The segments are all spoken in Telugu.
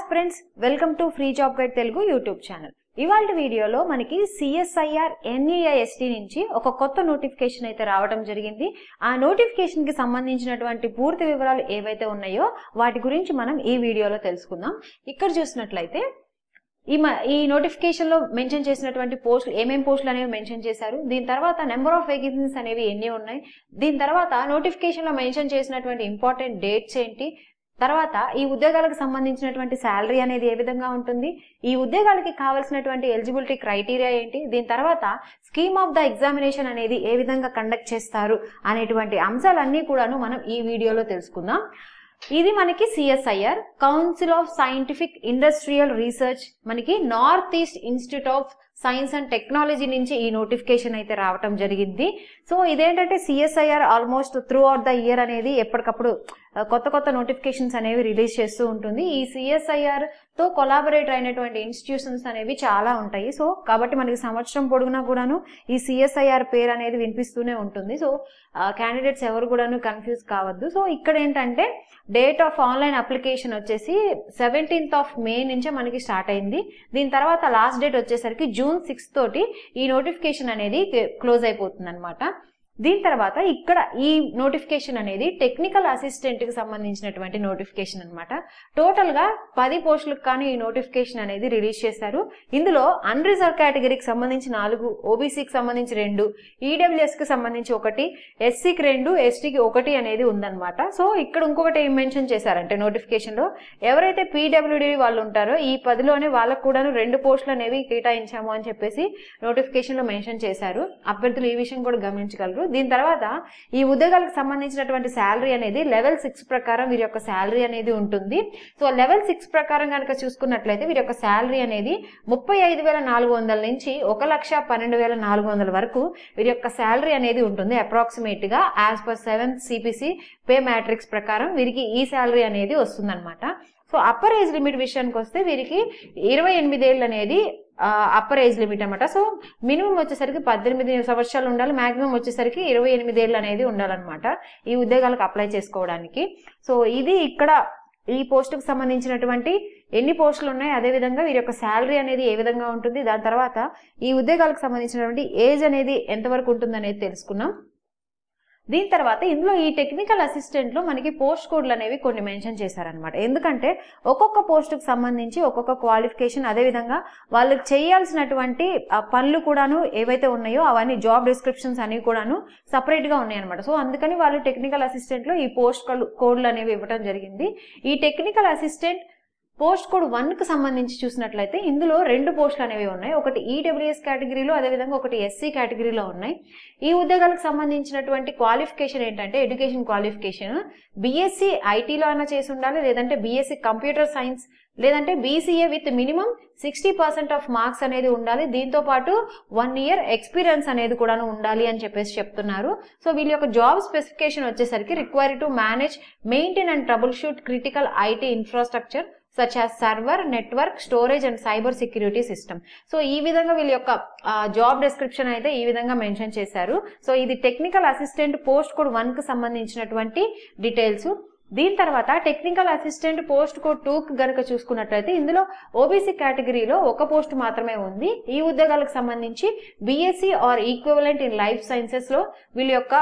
aspirants, welcome to Free Job Guide Telugu YouTube channel. ఇవాల్టి వీడియోలో మనకి CSIR NEIST నుంచి ఒక కొత్త నోటిఫికేషన్ అయితే రావడం జరిగింది. ఆ నోటిఫికేషన్ కి సంబంధించినటువంటి పూర్తి వివరాలు ఏవైతే ఉన్నాయో వాటి గురించి మనం ఈ వీడియోలో తెలుసుకుందాం. ఇక్కడ చూసినట్లయితే ఈ నోటిఫికేషన్ లో మెన్షన్ చేసినటువంటి పోస్టులు ఏమేం పోస్టులు అనేవి మెన్షన్ చేశారు, దీని తర్వాత నెంబర్ ఆఫ్ వేకెన్సీస్ అనేవి ఎన్ని ఉన్నాయి, దీని తర్వాత నోటిఫికేషన్ లో మెన్షన్ చేసినటువంటి ఇంపార్టెంట్ డేట్స్ ఏంటి, తర్వాత ఈ ఉద్యోగాలకు సంబంధించినటువంటి శాలరీ అనేది ఏ విధంగా ఉంటుంది, ఈ ఉద్యోగాలకి కావాల్సినటువంటి ఎలిజిబిలిటీ క్రైటీరియా ఏంటి, దీని తర్వాత స్కీమ్ ఆఫ్ ద ఎగ్జామినేషన్ అనేది ఏ విధంగా కండక్ట్ చేస్తారు అనేటువంటి అంశాలన్నీ కూడాను మనం ఈ వీడియోలో తెలుసుకుందాం. ఇది మనకి CSIR council of scientific industrial research మనకి north east institute of science and technology నుంచి ఈ నోటిఫికేషన్ అయితే రావటం జరిగింది. సో ఇదేంటంటే CSIR almost throughout the year అనేది ఎప్పటికప్పుడు కొత్త నోటిఫికేషన్స్ అనేవి రిలీజ్ చేస్తూ ఉంటుంది. ఈ CSIR తో కొలాబరేట్ అయినటువంటి ఇన్స్టిట్యూషన్స్ అనేవి చాలా ఉంటాయి. సో కాబట్టి మనకి సంవత్సరం పొడుగునా కూడాను ఈ CSIR పేరు అనేది వినిపిస్తూనే ఉంటుంది. సో క్యాండిడేట్స్ ఎవరు కూడాను కన్ఫ్యూజ్ కావద్దు. సో ఇక్కడ ఏంటంటే డేట్ ఆఫ్ ఆన్లైన్ అప్లికేషన్ వచ్చేసి 17th May నుంచే మనకి స్టార్ట్ అయింది. దీని తర్వాత లాస్ట్ డేట్ వచ్చేసరికి June 6 తోటి ఈ నోటిఫికేషన్ అనేది క్లోజ్ అయిపోతుంది అనమాట. దీని తర్వాత ఇక్కడ ఈ నోటిఫికేషన్ అనేది టెక్నికల్ అసిస్టెంట్ కి సంబంధించినటువంటి నోటిఫికేషన్ అనమాట. టోటల్ గా 10 పోస్టులకు కానీ ఈ నోటిఫికేషన్ అనేది రిలీజ్ చేశారు. ఇందులో అన్రిజర్వ్ కేటగిరీకి సంబంధించి 4, ఓబీసీకి సంబంధించి 2, ఈడబ్ల్యూఎస్ కి సంబంధించి 1, ఎస్సీకి 2, ఎస్టీకి 1 అనేది ఉందన్నమాట. సో ఇక్కడ ఇంకొకటి ఏం మెన్షన్ చేశారంటే నోటిఫికేషన్ లో ఎవరైతే పీడబ్ల్యూడి వాళ్ళు ఉంటారో ఈ 10లోనే వాళ్ళకు కూడా 2 పోస్టులు అనేవి కేటాయించాము అని చెప్పేసి నోటిఫికేషన్ లో మెన్షన్ చేశారు. అభ్యర్థులు ఈ విషయం కూడా గమనించగలరు. దీని తర్వాత ఈ ఉద్యోగాలకు సంబంధించినటువంటి శాలరీ అనేది లెవెల్ 6 ప్రకారం వీరి యొక్క శాలరీ అనేది ఉంటుంది. సో లెవెల్ 6 ప్రకారం కనుక చూసుకున్నట్లయితే వీరి యొక్క శాలరీ అనేది 35,400 నుంచి 1,12,400 వరకు వీరి యొక్క శాలరీ అనేది ఉంటుంది అప్రాక్సిమేట్ గా as per 7th CPC pay matrix ప్రకారం వీరికి ఈ శాలరీ అనేది వస్తుందన్నమాట. సో అప్పర్ ఏజ్ లిమిట్ విషయానికి వస్తే వీరికి 28 ఏళ్ళు అనేది అప్పర్ ఏజ్ లిమిట్ అనమాట. సో మినిమం వచ్చేసరికి 18 సంవత్సరాలు ఉండాలి, మాక్సిమం వచ్చేసరికి 28 ఏళ్ళు అనేది ఉండాలన్నమాట ఈ ఉద్యోగాలకు అప్లై చేసుకోవడానికి. సో ఇది ఇక్కడ ఈ పోస్టుకు సంబంధించినటువంటి ఎన్ని పోస్టులు ఉన్నాయి, అదేవిధంగా వీరి యొక్క శాలరీ అనేది ఏ విధంగా ఉంటుంది, దాని తర్వాత ఈ ఉద్యోగాలకు సంబంధించినటువంటి ఏజ్ అనేది ఎంతవరకు ఉంటుంది అనేది తెలుసుకున్నాం. దీని తర్వాత ఇందులో ఈ టెక్నికల్ అసిస్టెంట్ లో మనకి పోస్ట్ కోడ్లు అనేవి కొన్ని మెన్షన్ చేశారనమాట. ఎందుకంటే ఒక్కొక్క పోస్టుకు సంబంధించి ఒక్కొక్క క్వాలిఫికేషన్, అదేవిధంగా వాళ్ళకి చేయాల్సినటువంటి పనులు కూడాను ఏవైతే ఉన్నాయో అవన్నీ జాబ్ డిస్క్రిప్షన్స్ అనేవి కూడాను సపరేట్ గా ఉన్నాయి అనమాట. సో అందుకని వాళ్ళు టెక్నికల్ అసిస్టెంట్ లో ఈ పోస్ట్ కోడ్లు అనేవి ఇవ్వడం జరిగింది. ఈ టెక్నికల్ అసిస్టెంట్ పోస్ట్ కోడ్ 1 కి సంబంధించి చూసినట్లయితే ఇందులో 2 పోస్టులు అనేవి ఉన్నాయి. ఒకటి ఈడబ్ల్యూఎస్ కేటగిరీలో, అదేవిధంగా ఒకటి ఎస్సీ కేటగిరీలో ఉన్నాయి. ఈ ఉద్యోగాలకు సంబంధించినటువంటి క్వాలిఫికేషన్ ఏంటంటే ఎడ్యుకేషన్ క్వాలిఫికేషన్ BSc ఐటీలో అయినా చేసి ఉండాలి, లేదంటే BSc కంప్యూటర్ సైన్స్, లేదంటే BCA with minimum 60% of marks అనేది ఉండాలి. దీంతో పాటు 1 year ఎక్స్పీరియన్స్ అనేది కూడా ఉండాలి అని చెప్పేసి చెప్తున్నారు. సో వీళ్ళ యొక్క జాబ్ స్పెసిఫికేషన్ వచ్చేసరికి require to manage, maintain and trouble shoot critical IT infrastructure such as server, network, storage and cyber security system. So ఈ విధంగా వీళ్ళ యొక్క జాబ్ డిస్క్రిప్షన్ అయితే ఈ విధంగా మెన్షన్ చేశారు. సో ఇది టెక్నికల్ అసిస్టెంట్ పోస్ట్ కోడ్ 1 కి సంబంధించినటువంటి డీటెయిల్స్. దీని తర్వాత టెక్నికల్ అసిస్టెంట్ పోస్ట్ కోడ్ 2 కి గనుక చూసుకున్నట్లయితే ఇందులో ఓబీసీ కేటగిరీలో 1 పోస్ట్ మాత్రమే ఉంది. ఈ ఉద్యోగాలకు సంబంధించి BSc or equivalent in life sciences లో వీళ్ళ యొక్క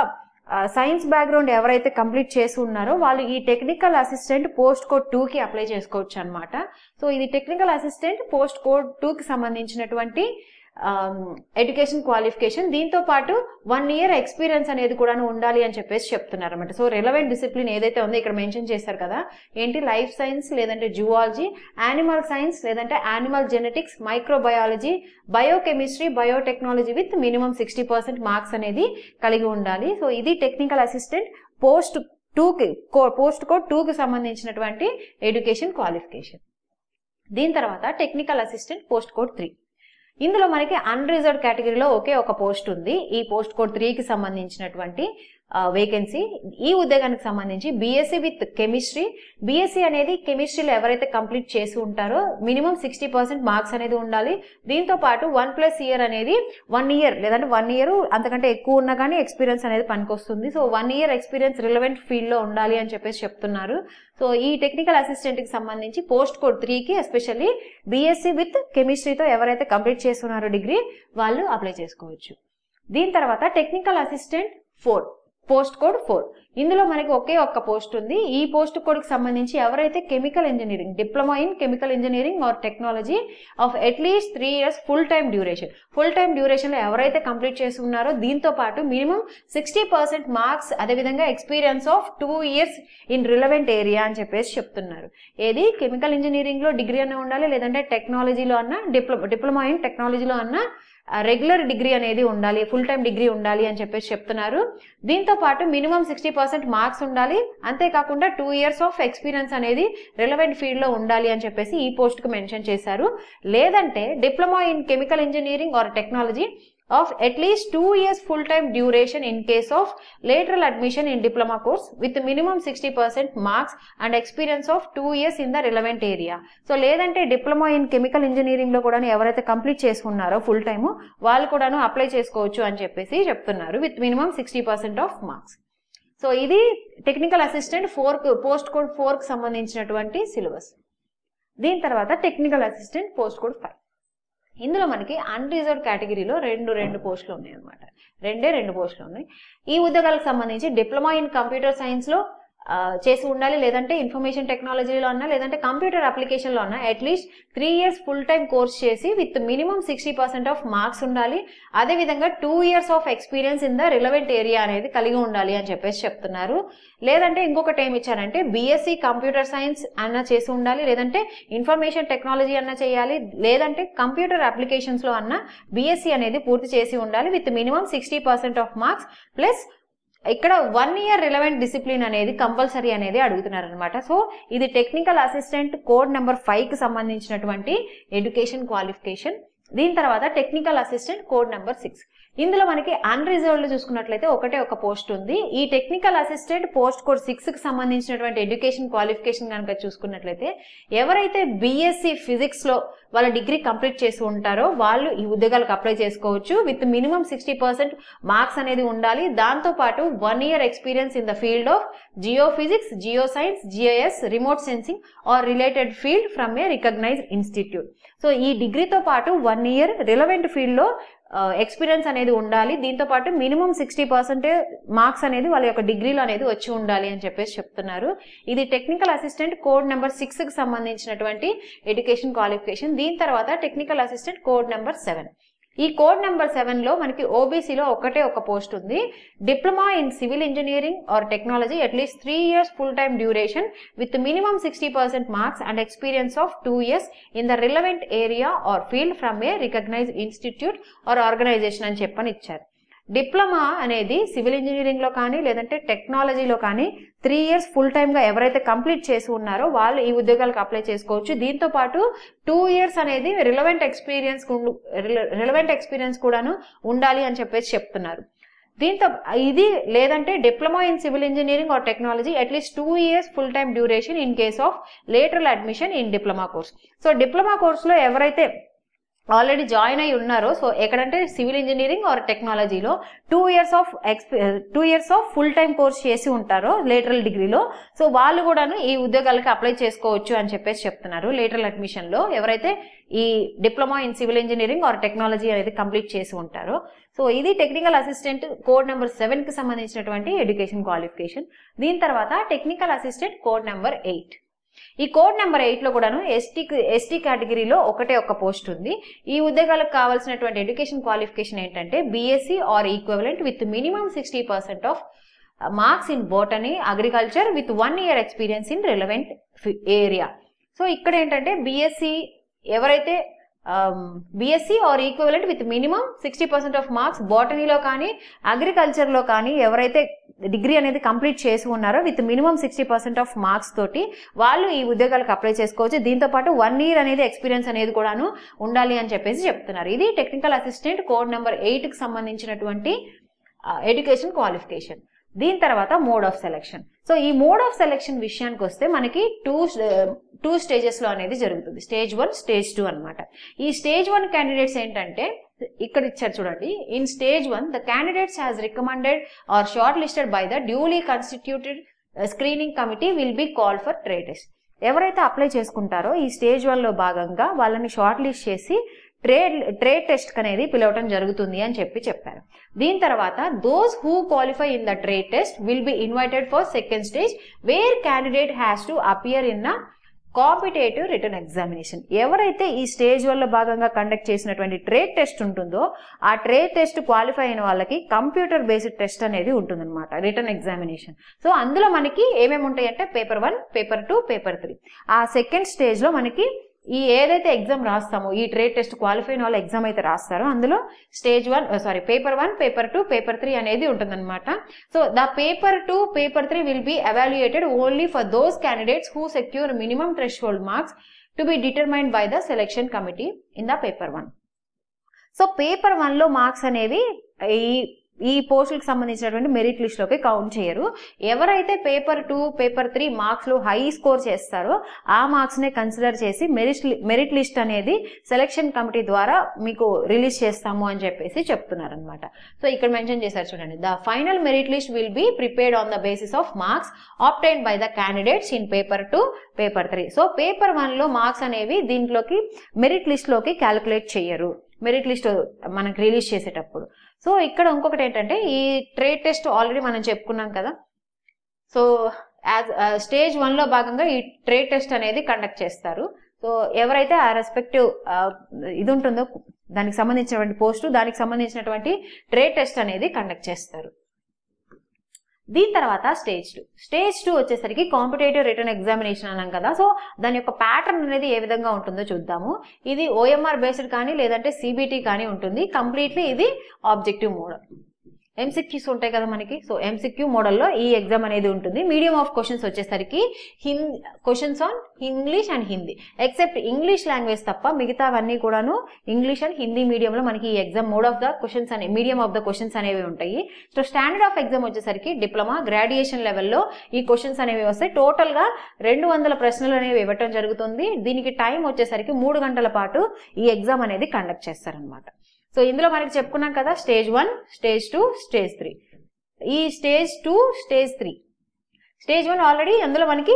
సైన్స్ బ్యాక్గ్రౌండ్ ఎవరైతే కంప్లీట్ చేసి ఉన్నారో వాళ్ళు ఈ టెక్నికల్ అసిస్టెంట్ పోస్ట్ కోడ్ 2 కి అప్లై చేసుకోవచ్చు అనమాట. సో ఇది టెక్నికల్ అసిస్టెంట్ పోస్ట్ కోడ్ 2 కి సంబంధించినటువంటి ఎడ్యుకేషన్ క్వాలిఫికేషన్. దీంతో పాటు 1 year ఎక్స్పీరియన్స్ అనేది కూడా ఉండాలి అని చెప్పేసి చెప్తున్నారు అనమాట. సో రిలవెంట్ డిసిప్లిన్ ఏదైతే ఉందో ఇక్కడ మెన్షన్ చేశారు కదా, ఏంటి లైఫ్ సైన్స్, లేదంటే జువాలజీ, యానిమల్ సైన్స్, లేదంటే animal genetics, microbiology, biochemistry, biotechnology with minimum 60% marks అనేది కలిగి ఉండాలి. సో ఇది టెక్నికల్ అసిస్టెంట్ పోస్ట్ కోడ్ 2 కి సంబంధించినటువంటి ఎడ్యుకేషన్ క్వాలిఫికేషన్. దీని తర్వాత టెక్నికల్ అసిస్టెంట్ పోస్ట్ కోడ్ 3. ఇందులో మనకి అన్రిజర్వ్డ్ కేటగిరీలో ఒకే ఒక పోస్ట్ ఉంది. ఈ పోస్ట్ కోడ్ 3 కి సంబంధించినటువంటి వేకెన్సీ. ఈ ఉద్యోగానికి సంబంధించి బీఎస్సీ విత్ కెమిస్ట్రీ, బీఎస్సీ అనేది కెమిస్ట్రీలో ఎవరైతే కంప్లీట్ చేసి ఉంటారో మినిమం 60% మార్క్స్ అనేది ఉండాలి. దీంతో పాటు 1+ ఇయర్ అనేది 1 ఇయర్ లేదంటే 1 ఇయర్ అంతకంటే ఎక్కువ ఉన్నా కానీ ఎక్స్పీరియన్స్ అనేది పనికొస్తుంది. So 1 year experience relevant field లో ఉండాలి అని చెప్పేసి చెప్తున్నారు. సో ఈ టెక్నికల్ అసిస్టెంట్ కి సంబంధించి పోస్ట్ కోడ్ 3కి ఎస్పెషల్లీ బీఎస్సీ విత్ కెమిస్ట్రీతో ఎవరైతే కంప్లీట్ చేస్తున్నారో డిగ్రీ వాళ్ళు అప్లై చేసుకోవచ్చు. దీని తర్వాత టెక్నికల్ అసిస్టెంట్ 4 పోస్ట్ కోడ్ 4. ఇందులో మనకి ఒకే ఒక్క పోస్ట్ ఉంది. ఈ పోస్ట్ కోడ్ కి సంబంధించి ఎవరైతే chemical engineering diploma in chemical engineering or technology of at least 3 years full time duration లో ఎవరైతే కంప్లీట్ చేసి ఉన్నారో దీంతో పాటు మినిమం 60% మార్క్స్, అదేవిధంగా experience of 2 years in relevant area అని చెప్పేసి చెప్తున్నారు. ఏది కెమికల్ ఇంజనీరింగ్ లో డిగ్రీ అన్న ఉండాలి, లేదంటే టెక్నాలజీలో అన్న డిప్లొమా ఇన్ టెక్నాలజీలో అన్న రెగ్యులర్ డిగ్రీ అనేది ఉండాలి, ఫుల్ టైం డిగ్రీ ఉండాలి అని చెప్పేసి చెప్తున్నారు. దీంతో పాటు మినిమం 60% మార్క్స్ ఉండాలి, అంతేకాకుండా 2 ఇయర్స్ ఆఫ్ ఎక్స్పీరియన్స్ అనేది రిలవెంట్ ఫీల్డ్ లో ఉండాలి అని చెప్పేసి ఈ పోస్ట్ కు మెన్షన్ చేశారు. లేదంటే diploma in chemical engineering or technology of at least 2 years full-time duration in case of lateral admission in diploma course with minimum 60% marks and experience of 2 years in the relevant area. So లేదంటే డిప్లొమా ఇన్ కెమికల్ ఇంజనీరింగ్ లో కూడా ఎవరైతే కంప్లీట్ చేసుకున్నారో ఫుల్ టైమ్ వాళ్ళు కూడా అప్లై చేసుకోవచ్చు అని చెప్పేసి చెప్తున్నారు with minimum 60% of marks. So ఇది టెక్నికల్ అసిస్టెంట్ 4 పోస్ట్ కోడ్ 4 కి సంబంధించినటువంటి సిలబస్. దీని తర్వాత టెక్నికల్ అసిస్టెంట్ పోస్ట్ కోడ్ 5. ఇందులో మనకి అన్రిజర్వ్డ్ కేటగిరీలో రెండు పోస్టులు ఉన్నాయి అనమాట. రెండు పోస్టులు ఉన్నాయి. ఈ ఉద్యోగాలకు సంబంధించి డిప్లొమా ఇన్ కంప్యూటర్ సైన్స్ లో చేసి ఉండాలి, లేదంటే ఇన్ఫర్మేషన్ టెక్నాలజీలో అన్నా, లేదంటే కంప్యూటర్ అప్లికేషన్ లో అన్నా at least 3 years full time course చేసి విత్ మినిమం 60% ఆఫ్ మార్క్స్ ఉండాలి. అదేవిధంగా 2 years of experience in the relevant area అనేది కలిగి ఉండాలి అని చెప్పేసి చెప్తున్నారు. లేదంటే ఇంకొకటి ఏమి ఇచ్చారంటే బీఎస్సీ కంప్యూటర్ సైన్స్ అన్న చేసి ఉండాలి, లేదంటే ఇన్ఫర్మేషన్ టెక్నాలజీ అన్న చేయాలి, లేదంటే కంప్యూటర్ అప్లికేషన్స్ లో అన్న బీఎస్సీ అనేది పూర్తి చేసి ఉండాలి with minimum 60% of marks plus ఇక్కడ 1 ఇయర్ రిలవెంట్ డిసిప్లిన్ అనేది కంపల్సరీ అనేది అడుగుతున్నారు అనమాట. సో ఇది టెక్నికల్ అసిస్టెంట్ కోడ్ నెంబర్ 5 కి సంబంధించినటువంటి ఎడ్యుకేషన్ క్వాలిఫికేషన్. దీని తర్వాత టెక్నికల్ అసిస్టెంట్ కోడ్ నెంబర్ 6. ఇందులో మనకి అన్రిజర్వ్డ్ లో చూసుకున్నట్లయితే ఒకటే ఒక పోస్ట్ ఉంది. ఈ టెక్నికల్ అసిస్టెంట్ పోస్ట్ కోడ్ 6 కి సంబంధించినటువంటి ఎడ్యుకేషన్ క్వాలిఫికేషన్ కనుక చూసుకున్నట్లయితే ఎవరైతే బీఎస్సీ ఫిజిక్స్ లో వాళ్ళ డిగ్రీ కంప్లీట్ చేసి ఉంటారో వాళ్ళు ఈ ఉద్యోగాలకు అప్లై చేసుకోవచ్చు విత్ మినిమం 60% మార్క్స్ అనేది ఉండాలి. దాంతో పాటు 1 year experience in the field of geophysics, geoscience, GIS, remote sensing or related field from a recognised institute. So ఈ డిగ్రీతో పాటు 1 ఇయర్ రిలవెంట్ ఫీల్డ్ లో ఎక్స్పీరియన్స్ అనేది ఉండాలి. దీంతో పాటు మినిమం 60% మార్క్స్ అనేది వాళ్ళ యొక్క డిగ్రీలో అనేది వచ్చి ఉండాలి అని చెప్పేసి చెప్తున్నారు. ఇది టెక్నికల్ అసిస్టెంట్ కోడ్ నెంబర్ 6 కి సంబంధించినటువంటి ఎడ్యుకేషన్ క్వాలిఫికేషన్. దీని తర్వాత టెక్నికల్ అసిస్టెంట్ కోడ్ నెంబర్ 7. ఈ కోడ్ నెంబర్ 7 లో మనకి ఓబీసీలో ఒకటే ఒక పోస్ట్ ఉంది. Diploma in civil engineering or technology at least 3 years full time duration with minimum 60% marks and experience of 2 years in the relevant area or field from a recognised institute or organisation అని చెప్పని ఇచ్చారు. డిప్లొమా అనేది సివిల్ ఇంజనీరింగ్ లో కానీ లేదంటే టెక్నాలజీలో కానీ 3 ఇయర్స్ ఫుల్ టైమ్ గా ఎవరైతే కంప్లీట్ చేసి ఉన్నారో వాళ్ళు ఈ ఉద్యోగాలకు అప్లై చేసుకోవచ్చు. దీంతో పాటు 2 ఇయర్స్ అనేది రిలవెంట్ ఎక్స్పీరియన్స్ కూడాను ఉండాలి అని చెప్పేసి చెప్తున్నారు. దీంతో ఇది లేదంటే diploma in civil engineering or technology at least 2 years full time duration in case of lateral admission in diploma course. So diploma కోర్సులో ఎవరైతే ఆల్రెడీ జాయిన్ అయి ఉన్నారో, సో ఎక్కడంటే సివిల్ ఇంజనీరింగ్ ఆర్ టెక్నాలజీలో 2 years of full time course చేసి ఉంటారో లేటరల్ డిగ్రీలో, సో వాళ్ళు కూడాను ఈ ఉద్యోగాలకు అప్లై చేసుకోవచ్చు అని చెప్పేసి చెప్తున్నారు. లేటరల్ అడ్మిషన్ లో ఎవరైతే ఈ diploma in civil engineering or technology అనేది కంప్లీట్ చేసి ఉంటారో. సో ఇది టెక్నికల్ అసిస్టెంట్ కోడ్ నెంబర్ 7 కి సంబంధించినటువంటి ఎడ్యుకేషన్ క్వాలిఫికేషన్. దీని తర్వాత టెక్నికల్ అసిస్టెంట్ కోడ్ నెంబర్ 8. ఈ కోడ్ నెంబర్ 8 లో కూడాను ఎస్టీ కేటగిరీలో ఒకటే ఒక పోస్ట్ ఉంది. ఈ ఉద్యోగాలకు కావాల్సినటువంటి ఎడ్యుకేషన్ క్వాలిఫికేషన్ ఏంటంటే BSc or equivalent with minimum 60% of marks in botany, agriculture with 1 year experience in relevant area. So ఇక్కడ ఏంటంటే బీఎస్సీ ఎవరైతే BSc or equivalent with minimum 60% of marks బోటనీలో కానీ అగ్రికల్చర్ లో కానీ ఎవరైతే డిగ్రీ అనేది కంప్లీట్ చేసి ఉన్నారో విత్ మినిమం 60% ఆఫ్ మార్క్స్ తోటి వాళ్ళు ఈ ఉద్యోగాలకు అప్లై చేసుకోవచ్చు. దీంతో పాటు 1 ఇయర్ అనేది ఎక్స్పీరియన్స్ అనేది కూడాను ఉండాలి అని చెప్పేసి చెప్తున్నారు. ఇది టెక్నికల్ అసిస్టెంట్ కోడ్ నెంబర్ 8 కి సంబంధించినటువంటి ఎడ్యుకేషన్ క్వాలిఫికేషన్. దీని తర్వాత మోడ్ ఆఫ్ సెలెక్షన్. సో ఈ మోడ్ ఆఫ్ సెలెక్షన్ విషయానికి వస్తే మనకి టూ స్టేజెస్ లో అనేది జరుగుతుంది. స్టేజ్ 1, స్టేజ్ 2 అనమాట. ఈ స్టేజ్ 1 క్యాండిడేట్స్ ఏంటంటే ఇక్కడ ఇచ్చారు చూడండి. In stage 1 the candidates has recommended or shortlisted by the duly constituted screening committee will be called for trade test. ఎవరైతే అప్లై చేసుకుంటారో ఈ స్టేజ్ 1 లో భాగంగా వాళ్ళని షార్ట్ లిస్ట్ చేసి ట్రేడ్ టెస్ట్ అనేది పిలవటం జరుగుతుంది అని చెప్పారు. దీని తర్వాత those who qualify in the trade test will be invited for second stage where candidate has to appear in the competitive written examination. ఎవరైతే ఈ స్టేజ్ 1 లో భాగంగా కండక్ట్ చేసినటువంటి ట్రేడ్ టెస్ట్ ఉంటుందో ఆ ట్రేడ్ టెస్ట్ క్వాలిఫై అయిన వాళ్ళకి కంప్యూటర్ బేస్డ్ టెస్ట్ అనేది ఉంటుందన్నమాట, రిటర్న్ ఎగ్జామినేషన్. సో అందులో మనకి ఏమేమి ఉంటాయి అంటే పేపర్ 1, పేపర్ 2, పేపర్ 3. ఆ సెకండ్ స్టేజ్ లో మనకి ఈ ఏదైతే ఎగ్జామ్ రాస్తామో ఈ ట్రేడ్ టెస్ట్ క్వాలిఫై అయిన వాళ్ళ ఎగ్జామ్ అయితే రాస్తారో అందులో పేపర్ 1, పేపర్ 2, పేపర్ 3 అనేది ఉంటుందన్నమాట. So the paper 2, paper 3 will be evaluated only for those candidates who secure minimum threshold marks to be determined by the selection committee in the paper 1. So paper 1 లో మార్క్స్ అనేవి ఈ పోస్టులకు సంబంధించినటువంటి మెరిట్ లిస్ట్ లోకి కౌంట్ చేయరు. ఎవరైతే పేపర్ 2, పేపర్ 3 మార్క్స్ లో హై స్కోర్ చేస్తారో ఆ మార్క్స్ నే కన్సిడర్ చేసి మెరిట్ లిస్ట్ అనేది సెలెక్షన్ కమిటీ ద్వారా మీకు రిలీజ్ చేస్తాము అని చెప్తున్నారు అనమాట. సో ఇక్కడ మెన్షన్ చేశారు చూడండి. The final merit list will be prepared on the basis of marks obtained by the candidates in paper 2, paper 3. So paper 1 లో మార్క్స్ అనేవి దీంట్లోకి మెరిట్ లిస్ట్ లోకి క్యాలిక్యులేట్ చేయరు మెరిట్ లిస్ట్ మనకు రిలీజ్ చేసేటప్పుడు. సో ఇక్కడ ఇంకొకటి ఏంటంటే ఈ ట్రేడ్ టెస్ట్ ఆల్రెడీ మనం చెప్పుకున్నాం కదా. సో స్టేజ్ 1 లో భాగంగా ఈ ట్రేడ్ టెస్ట్ అనేది కండక్ట్ చేస్తారు. సో ఎవరైతే ఆ రెస్పెక్టివ్ ఇది ఉంటుందో దానికి సంబంధించినటువంటి పోస్టు దానికి సంబంధించినటువంటి ట్రేడ్ టెస్ట్ అనేది కండక్ట్ చేస్తారు. దీని తర్వాత స్టేజ్ 2 వచ్చేసరికి కాంపిటేటివ్ రిటర్న్ ఎగ్జామినేషన్ అన్నాం కదా. సో దాని యొక్క ప్యాటర్న్ అనేది ఏ విధంగా ఉంటుందో చూద్దాము. ఇది ఓఎంఆర్ బేస్డ్ కానీ లేదంటే సిబిటి కానీ ఉంటుంది. కంప్లీట్లీ ఇది ఆబ్జెక్టివ్ మోడల్. ఎంసిక్యూస్ ఉంటాయి కదా మనకి. సో ఎంసిక్యూ మోడల్లో ఈ ఎగ్జామ్ అనేది ఉంటుంది. మీడియం ఆఫ్ క్వశ్చన్స్ వచ్చేసరికి questions on English and Hindi, except English language తప్ప మిగతావన్నీ కూడాను ఇంగ్లీష్ అండ్ హిందీ మీడియంలో మనకి ఈ exam medium of the questions అనేవి ఉంటాయి. సో స్టాండర్డ్ ఆఫ్ ఎగ్జామ్ వచ్చేసరికి డిప్లొమా, గ్రాడ్యుయేషన్ లెవెల్లో ఈ క్వశ్చన్స్ అనేవి వస్తాయి. టోటల్ గా 200 ప్రశ్నలు అనేవి ఇవ్వటం జరుగుతుంది. దీనికి టైం వచ్చేసరికి 3 గంటల పాటు ఈ ఎగ్జామ్ అనేది కండక్ట్ చేస్తారనమాట. సో ఇందులో మనకి చెప్పుకున్నాం కదా స్టేజ్ 1, స్టేజ్ 2, స్టేజ్ 3. ఈ స్టేజ్ 2, స్టేజ్ 3. స్టేజ్ 1 ఆల్రెడీ అందులో మనకి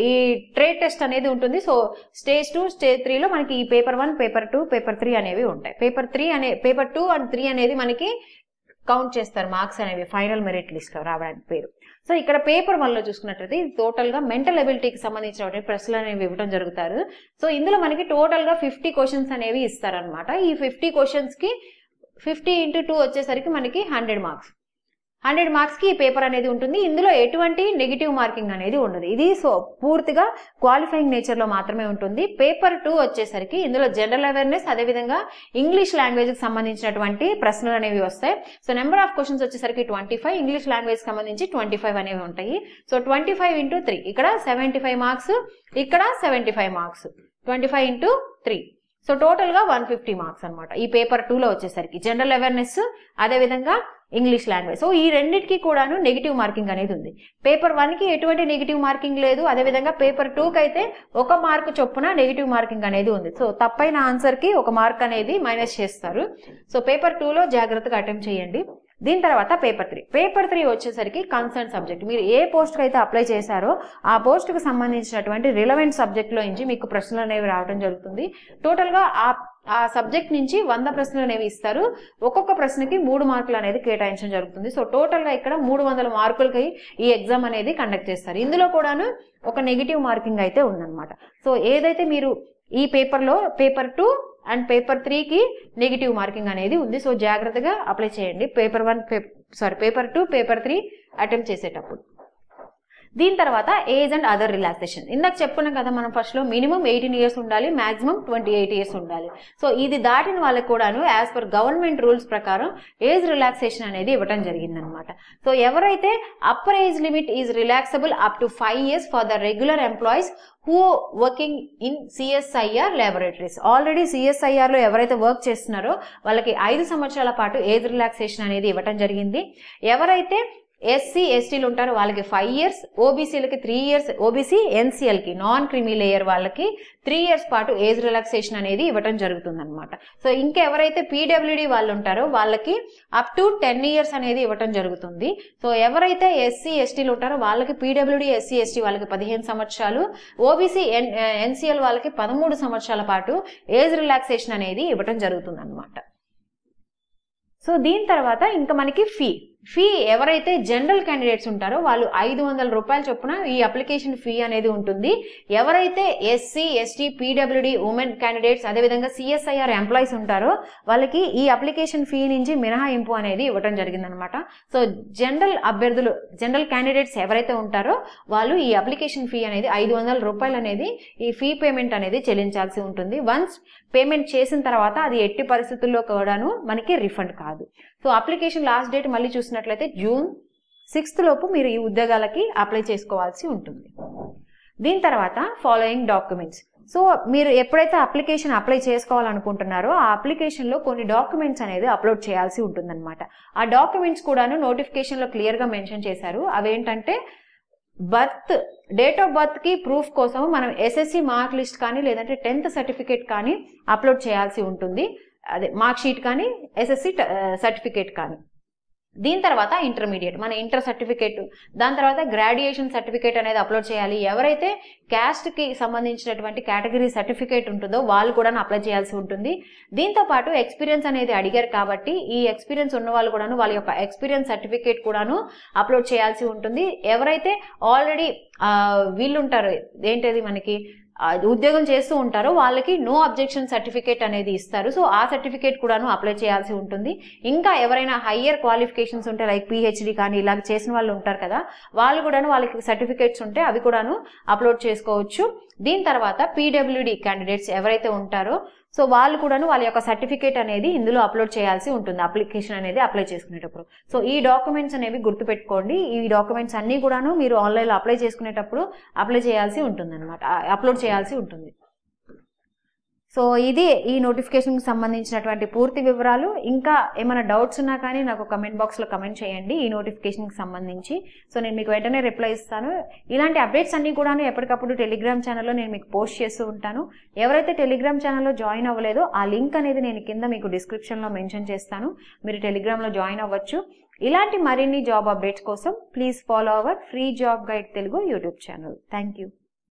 ఈ ట్రేడ్ టెస్ట్ అనేది ఉంటుంది. సో స్టేజ్ 2, స్టేజ్ 3 లో మనకి ఈ పేపర్ 1, పేపర్ 2, పేపర్ 3 అనేవి ఉంటాయి. పేపర్ 2 అండ్ 3 అనేది మనకి కౌంట్ చేస్తారు మార్క్స్ అనేవి ఫైనల్ మెరిట్ లిస్ట్ లో రావడానికి పేరు. సో ఇక్కడ పేపర్ 1 లో చూసుకున్నట్లయితే ఇది టోటల్ గా మెంటల్ ఎబిలిటీకి సంబంధించిన ప్రశ్నలు అనేవి ఇవ్వడం జరుగుతారు. సో ఇందులో మనకి టోటల్ గా 50 క్వశ్చన్స్ అనేవి ఇస్తారనమాట. ఈ 50 క్వశ్చన్స్ కి 50 × 2 వచ్చేసరికి మనకి 100 మార్క్స్. 100 మార్క్స్ కి ఈ పేపర్ అనేది ఉంటుంది. ఇందులో ఎటువంటి నెగిటివ్ మార్కింగ్ అనేది ఉండదు. ఇది సో పూర్తిగా క్వాలిఫైయింగ్ నేచర్ లో మాత్రమే ఉంటుంది. పేపర్ 2 వచ్చేసరికి ఇందులో జనరల్ అవేర్నెస్ అదేవిధంగా ఇంగ్లీష్ లాంగ్వేజ్ కి సంబంధించినటువంటి ప్రశ్నలు అనేవి వస్తాయి. సో నెంబర్ ఆఫ్ క్వశ్చన్స్ వచ్చేసరికి 25, ఇంగ్లీష్ లాంగ్వేజ్ సంబంధించి 25 అనేవి ఉంటాయి. సో 25 × 3 ఇక్కడ 75 మార్క్స్, ఇక్కడ 75 మార్క్స్, 25 × 3. సో టోటల్ గా 150 మార్క్స్ అనమాట ఈ పేపర్ 2 లో వచ్చేసరికి. జనరల్ అవేర్నెస్ అదేవిధంగా ఇంగ్లీష్ లాంగ్వేజ్. సో ఈ రెండింటికి కూడాను నెగిటివ్ మార్కింగ్ అనేది ఉంది. పేపర్ 1 కి ఎటువంటి నెగిటివ్ మార్కింగ్ లేదు. అదేవిధంగా పేపర్ 2 కి అయితే 1 మార్క్ చొప్పున నెగిటివ్ మార్కింగ్ అనేది ఉంది. సో తప్పైన ఆన్సర్ కి 1 మార్క్ అనేది మైనస్ చేస్తారు. సో పేపర్ 2 లో జాగ్రత్తగా అటెంప్ట్ చేయండి. దీని తర్వాత పేపర్ 3 వచ్చేసరికి కన్సర్న్ సబ్జెక్ట్. మీరు ఏ పోస్ట్ కి అయితే అప్లై చేశారో ఆ పోస్ట్ కు సంబంధించినటువంటి రిలవెంట్ సబ్జెక్ట్ లో నుంచి మీకు ప్రశ్నలు అనేవి రావడం జరుగుతుంది. టోటల్ గా ఆ సబ్జెక్ట్ నుంచి 100 ప్రశ్నలు అనేవి ఇస్తారు. ఒక్కొక్క ప్రశ్నకి 3 మార్కులు అనేది కేటాయించడం జరుగుతుంది. సో టోటల్ గా ఇక్కడ 300 మార్కులకి ఈ ఎగ్జామ్ అనేది కండక్ట్ చేస్తారు. ఇందులో కూడాను ఒక నెగిటివ్ మార్కింగ్ అయితే ఉందన్నమాట. సో ఏదైతే మీరు ఈ పేపర్లో పేపర్ 2 అండ్ పేపర్ 3 కి నెగిటివ్ మార్కింగ్ అనేది ఉంది. సో జాగ్రత్తగా అప్లై చేయండి పేపర్ 2, పేపర్ 3 అటెంప్ట్ చేసేటప్పుడు. దీని తర్వాత ఏజ్ అండ్ అదర్ రిలాక్సేషన్. ఇందాక చెప్పుకున్నాం కదా మనం ఫస్ట్ లో మినిమం 18 years ఉండాలి, మాక్సిమం 28 years ఉండాలి. సో ఇది దాటిన వాళ్ళకి కూడాను యాజ్ పర్ గవర్నమెంట్ రూల్స్ ప్రకారం ఏజ్ రిలాక్సేషన్ అనేది ఇవ్వడం జరిగిందనమాట. సో ఎవరైతే upper age limit is relaxable up to 5 years for the regular employees who working in CSIR laboratories. Already CSIR లో ఎవరైతే వర్క్ చేస్తున్నారో వాళ్ళకి 5 సంవత్సరాల పాటు ఏజ్ రిలాక్సేషన్ అనేది ఇవ్వడం జరిగింది. ఎవరైతే ఎస్సీ ఎస్టీలు ఉంటారు వాళ్ళకి 5 years, ఓబీసీలకి 3 years, ఓబీసీ ఎన్సీఎల్కి నాన్ క్రిమీ లేయర్ వాళ్ళకి 3 years పాటు ఏజ్ రిలాక్సేషన్ అనేది ఇవ్వడం జరుగుతుంది అనమాట. సో ఇంకెవరైతే పీడబ్ల్యూడీ వాళ్ళు ఉంటారో వాళ్ళకి అప్ టు 10 years అనేది ఇవ్వడం జరుగుతుంది. సో ఎవరైతే ఎస్సీ ఎస్టీలు ఉంటారో వాళ్ళకి పీడబ్ల్యూడీ ఎస్సీ ఎస్టీ వాళ్ళకి 15 సంవత్సరాలు, ఓబీసీ ఎన్సీఎల్ వాళ్ళకి 13 సంవత్సరాల పాటు ఏజ్ రిలాక్సేషన్ అనేది ఇవ్వడం జరుగుతుంది అనమాట. సో దీని తర్వాత ఇంకా మనకి ఫీ ఎవరైతే జనరల్ క్యాండిడేట్స్ ఉంటారో వాళ్ళు 500 రూపాయల చొప్పున ఈ అప్లికేషన్ ఫీ అనేది ఉంటుంది. ఎవరైతే SC ST PWD women candidates అదేవిధంగా సిఎస్ఐఆర్ ఎంప్లాయీస్ ఉంటారో వాళ్ళకి ఈ అప్లికేషన్ ఫీ నుంచి మినహాయింపు అనేది ఇవ్వడం జరిగిందనమాట. సో జనరల్ క్యాండిడేట్స్ ఎవరైతే ఉంటారో వాళ్ళు ఈ అప్లికేషన్ ఫీ అనేది 500 రూపాయలు అనేది ఈ ఫీ పేమెంట్ అనేది చెల్లించాల్సి ఉంటుంది. వన్స్ పేమెంట్ చేసిన తర్వాత అది ఎట్టి పరిస్థితుల్లో కూడాను మనకి రిఫండ్ కాదు. సో అప్లికేషన్ లాస్ట్ డేట్ మళ్ళీ చూసినట్లయితే June 6th లోపు మీరు ఈ ఉద్యోగాలకి అప్లై చేసుకోవాల్సి ఉంటుంది. దీని తర్వాత ఫాలోయింగ్ డాక్యుమెంట్స్. సో మీరు ఎప్పుడైతే అప్లికేషన్ అప్లై చేసుకోవాలనుకుంటున్నారో ఆ అప్లికేషన్లో కొన్ని డాక్యుమెంట్స్ అనేది అప్లోడ్ చేయాల్సి ఉంటుందన్నమాట. ఆ డాక్యుమెంట్స్ కూడాను నోటిఫికేషన్లో క్లియర్గా మెన్షన్ చేశారు. అవేంటంటే డేట్ ఆఫ్ బర్త్ కి ప్రూఫ్ కోసం మనం ఎస్ఎస్సి మార్క్ లిస్ట్ కానీ లేదంటే 10th సర్టిఫికేట్ కానీ అప్లోడ్ చేయాల్సి ఉంటుంది. అదే మార్క్ షీట్ కానీ ఎస్ఎస్సి సర్టిఫికేట్ కానీ. దీని తర్వాత ఇంటర్మీడియట్ మన ఇంటర్ సర్టిఫికేట్, దాని తర్వాత గ్రాడ్యుయేషన్ సర్టిఫికేట్ అనేది అప్లోడ్ చేయాలి. ఎవరైతే క్యాస్ట్కి సంబంధించినటువంటి కేటగిరీ సర్టిఫికేట్ ఉంటుందో వాళ్ళు కూడా అప్లై చేయాల్సి ఉంటుంది. దీంతో పాటు ఎక్స్పీరియన్స్ అనేది అడిగారు కాబట్టి ఈ ఎక్స్పీరియన్స్ ఉన్న వాళ్ళు కూడాను వాళ్ళ యొక్క ఎక్స్పీరియన్స్ సర్టిఫికేట్ కూడాను అప్లోడ్ చేయాల్సి ఉంటుంది. ఎవరైతే ఆల్రెడీ వీళ్ళు ఉంటారు ఏంటది మనకి ఉద్యోగం చేస్తూ ఉంటారో వాళ్ళకి నో అబ్జెక్షన్ సర్టిఫికేట్ అనేది ఇస్తారు. సో ఆ సర్టిఫికేట్ కూడాను అప్లై చేయాల్సి ఉంటుంది. ఇంకా ఎవరైనా హయ్యర్ క్వాలిఫికేషన్స్ ఉంటే లైక్ పిహెచ్డి కానీ ఇలా చేసిన వాళ్ళు ఉంటారు కదా, వాళ్ళు కూడాను వాళ్ళకి సర్టిఫికేట్స్ ఉంటే అవి కూడాను అప్లోడ్ చేసుకోవచ్చు. దీని తర్వాత పీడబ్ల్యూడీ క్యాండిడేట్స్ ఎవరైతే ఉంటారో సో వాళ్ళు కూడాను వాళ్ళ యొక్క సర్టిఫికేట్ అనేది ఇందులో అప్లోడ్ చేయాల్సి ఉంటుంది అప్లికేషన్ అనేది అప్లై చేసుకునేటప్పుడు. సో ఈ డాక్యుమెంట్స్ అనేవి గుర్తుపెట్టుకోండి. ఈ డాక్యుమెంట్స్ అన్నీ కూడాను మీరు ఆన్లైన్లో అప్లై చేసుకునేటప్పుడు అప్లై చేయాల్సి ఉంటుంది అనమాట, అప్లోడ్ చేయాల్సి ఉంటుంది. సో ఇది ఈ నోటిఫికేషన్కి సంబంధించినటువంటి పూర్తి వివరాలు. ఇంకా ఏమైనా డౌట్స్ ఉన్నా కానీ నాకు కమెంట్ బాక్స్లో కమెంట్ చేయండి ఈ నోటిఫికేషన్కి సంబంధించి. సో నేను మీకు వెంటనే రిప్లై ఇస్తాను. ఇలాంటి అప్డేట్స్ అన్నీ కూడా ఎప్పటికప్పుడు టెలిగ్రామ్ ఛానల్లో నేను మీకు పోస్ట్ చేస్తూ ఉంటాను. ఎవరైతే టెలిగ్రామ్ ఛానల్లో జాయిన్ అవ్వలేదో ఆ లింక్ అనేది నేను కింద మీకు డిస్క్రిప్షన్లో మెన్షన్ చేస్తాను. మీరు టెలిగ్రామ్లో జాయిన్ అవ్వచ్చు. ఇలాంటి మరిన్ని జాబ్ అప్డేట్స్ కోసం please follow our free job guide Telugu YouTube channel. Thank you.